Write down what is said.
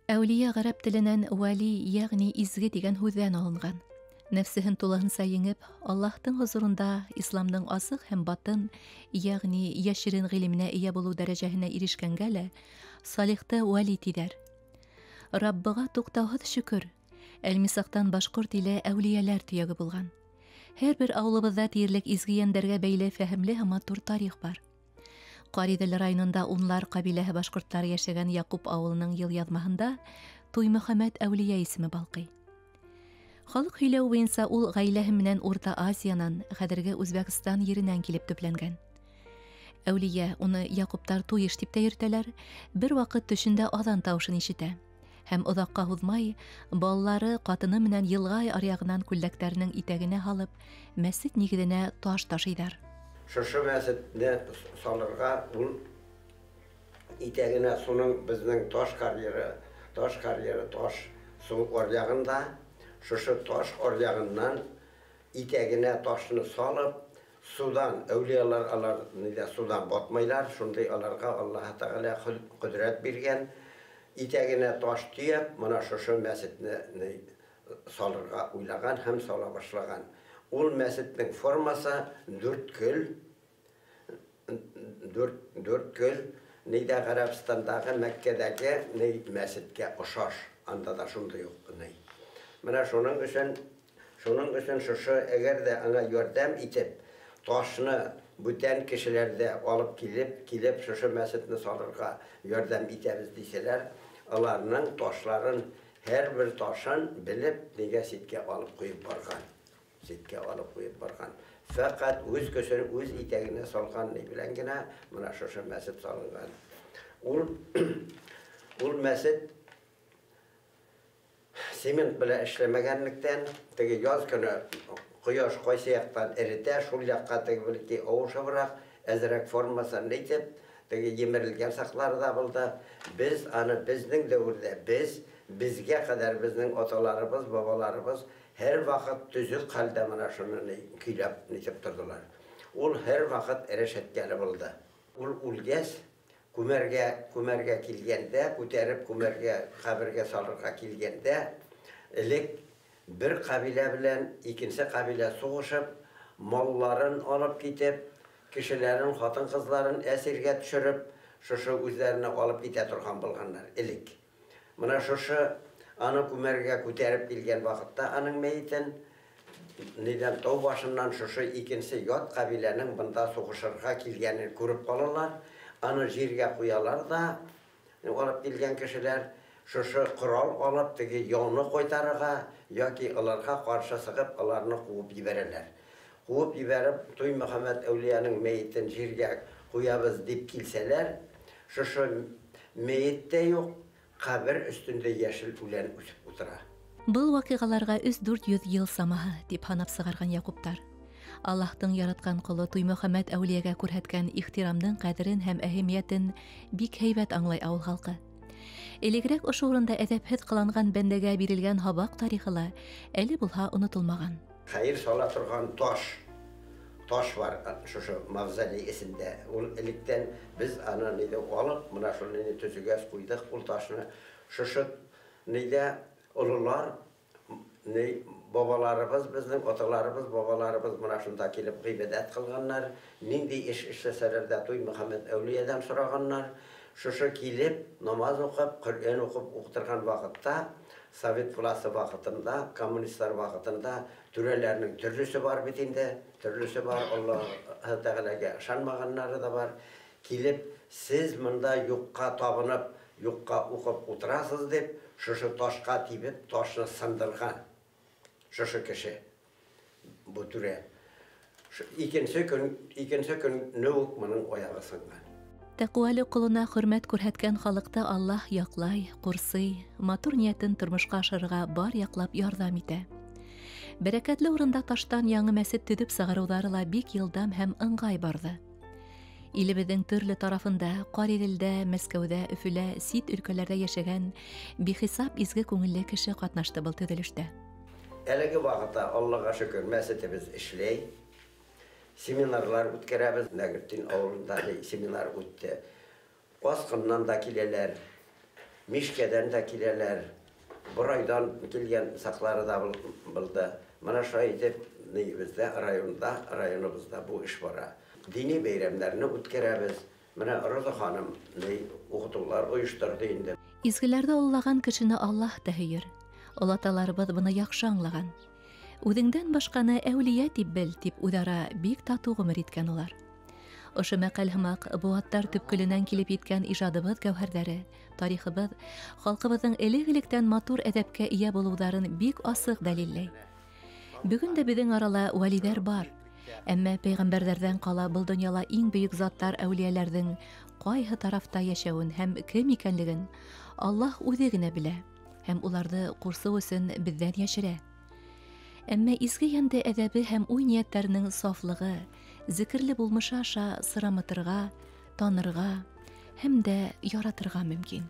Әүлия ғәрәп теленән вәли, ягъни изге дигән һүҙҙән алынған. Нәфсеһен тулыһынса еңеп, Аллаһтың хозурында исламның асыҡ һәм батын, ягъни яшерен ғилеменә ия булыу дәрәжәһенә ирешкәнгә лә салихты вәли тиҙәр. Раббыға туҡтауһыҙ шөкөр, Әлмисақтан башҡорт иле әүлиәләр төйәге булған. Һәр бер ауылыбыҙҙа тиерлек изге йәндәргә бәйле фәһемле һәм матур тарих бар. Ҡариҙел районында унлар ҡабиләһе башҡорттары йәшәгән Яҡуп ауылының йылъяҙмаһында Туймөхәмәт әүлиә исеме балҡый. Халыҡ һөйләү буйынса ул ғаиләһе менән Урта Азиянан, хәҙерге Үзбәкстан еренән килеп төпләнгән. Әүлиә, уны Яҡуптар туйыш тип тә йөрөтәләр, бер ваҡыт төшөндә аҙан тауышын ишетә. Һәм оҙаҡҡа һуҙмай, балалары ҡатыны менән йылғай аръяғынан күлдәктәренең итәгенә һалып, мәсет нигеҙенә таш ташыйҙар. Шушы мәсетне салырға ул итәгенә суның безнең таш карьеры, таш су аръягында, шушы таш аръягыннан итәгенә ташны салып, судан, әүлиялар алар судан батмайлар, шундай аларға Аллаһ Тәғәлә ҡөҙрәт биргән, итәгенә таш тейеп, мына шушы мәсетне салырға уйлаған һәм сала башлаған. Ул мәсеттең формасы дүрт көл, нейдә Ғәрәбстандағы Мәккәдәге мәсеткә ошаш, анда да шундай уҡ. Менә шуның өсөн шушы әгәр дә аңа ярдәм итеп, ташны бүтән кешеләрҙе алып килеп шушы мәсетне салырға ярдәм итәбез дисәләр, аларның ташларын, һәр бер ташын белеп, нигә ситкә алып ҡуйып барған. Фәҡәт үҙ көсөн үҙ итәгенә салған белән генә мына шушы мәсет салынған. Ул мәсет цемент белән эшләмәгәнлектән, теге яз көне ҡояш ҡайсы яҡтан эретә, шул яҡҡа теге ауышыбыраҡ, әҙерәк формасын итеп, теге емерелгән саҡлары да булды. Без аны безнең дәүерҙә, безгә ҡәҙәр безнең аталарыбыз, бабаларыбыз һәр ваҡыт төзөк хәлдә мына шуны көйләп нитеп торҙолар. Ул һәр ваҡыт эрешәткәле булды. Ул үлгәс, күмәргә килгәндә, күтәреп күмәргә, ҡәбергә салырға килгәндә, элек бер ҡабилә белән икенсе ҡабилә суғышып, малларын алып китеп, кешеләрен, хатын-ҡыҙҙарын әсиргә төшөрөп, шушы үҙҙәренә алып китә торған булғандар элек. Мына шушы аны күмәргә күтәреп килгән ваҡытта аның мәйетен тау башынан шушы икенсе ят ҡабиләнең бында суғышырға килгәнен күреп ҡалалар, аны җиргә ҡуялар да, алып килгән кешеләр шушы ҡорал алып теге яуны ҡайтарырға, яки аларға ҡаршы сығып, аларны ҡыуып ебәрәләр. Ҡыуып ебәреп, Туймөхәмәт әүлиәнең мәйетен җиргә ҡуябыҙ дип килсәләр, шушы мәйеттә юҡ, ҡәбер өҫтөндә йәшел үлән үҫеп ултыра. Был ваҡиғаларға 300-400 йыл самаһы дип һанап сығарған Яҡуптар. Аллаһтың яратҡан ҡоло Туймөхәмәт әүлиәгә күрһәткән ихтирамдың ҡәҙерен һәм әһәмиәтен бик һәйбәт аңлай ауыл халҡы. Элегерәк ошо урында әҙәпһеҙ ҡыланған бәндәгә бирелгән һабаҡ тарихы ла әле булһа онотолмаған. Хәйер сала торған таш бар шушы мавзолей эсендә. Ул электән без аны алып, мына шуны төзөгәс ҡуйҙыҡ, ул ташны шушы ололар, бабаларыбыз, безнең аталарыбыз, бабаларыбыз мына шунда килеп ғибәдәт ҡылғаннар, ниндәй эш эшләсәләр дә Туймөхәмәт әүлиәдән сорағаннар. Шушы килеп, намаз уҡып, Ҡөрьән уҡып уҡтырған ваҡытта, Совет власы ваҡытында, коммунистар ваҡытында түрәләрнең төрлөсө бар бит инде, төрлөсө бар, Аллаһ Тәғәләгә ышанмағаннары да бар. Килеп, сез мында юҡҡа табынып, юҡҡа уҡып ултырасыз дип, шушы ташҡа тибеп, ташны сындырған. Шушы кеше, бу түрә. Икенсе көн үк мының аяғы сынған. Тәҡүәле ҡолона хөрмәт күрһәткән халыҡты Аллаһ яҡлай, ҡурсый, матур ниәтен тормошҡа ашырға бар яҡлап ярҙам итә. Бәрәкәтле урында таштан яңы мәсет төҙөп сығарыуҙары ла бик йылдам һәм ыңғай барҙы. Илебеҙҙең төрлө тарафында, Ҡариҙелдә, Мәскәүҙә, Өфөлә, сит өлкәләрҙә йәшәгән бихисап изге күңелле кеше ҡатнашты был төҙөлөштә. Әлеге ваҡытта, Аллаға шөкөр, мәсетебеҙ эшләй. Семинарлар үткәрәбез, Нәгертин ауылында семинар үтте. Асҡыннан да киләләр. Mişke'den de kileler, buraydan kilgen saklары da buldu. Mana şu ayıp bizde rayonumuzda bu iş var. Dini beyramlarını ütkärәбез. Mana Roza hanım okutular uyuşturdu indi. Изгеләрдә уллаган кешене Аллаһ та һөйер. Олаталарыбыз буны яхшы аңлаган. Үҙеңдән башҡаны әүлиә тип бел, тип үҙара бик тату ғүмер иткән улар. Ошо мәҡәл һымаҡ быуаттар төпкөлөнән килеп еткән ижадыбыҙ гәүһәрҙәре, тарихыбыҙ, халҡыбыҙҙың элек-электән матур әҙәпкә ия булыуҙарын бик асыҡ дәлилләй. Бөгөн дә беҙҙең арала вәлиҙәр бар. Әммә пәйғәмбәрҙәрҙән ҡала был донъяла иң бөйөк заттар әүлиәләрҙең ҡайһы тарафта йәшәүен һәм кем икәнлеген Аллаһ үҙе генә белә һәм уларҙы ҡурсыу өсөн беҙҙән йәшерә. Әммә изге йәнде әҙәбе һәм уй ниәттәренең сафлығы, зикерле булмышы аша сырамытырға, танырға һәм дә яратырға мөмкин.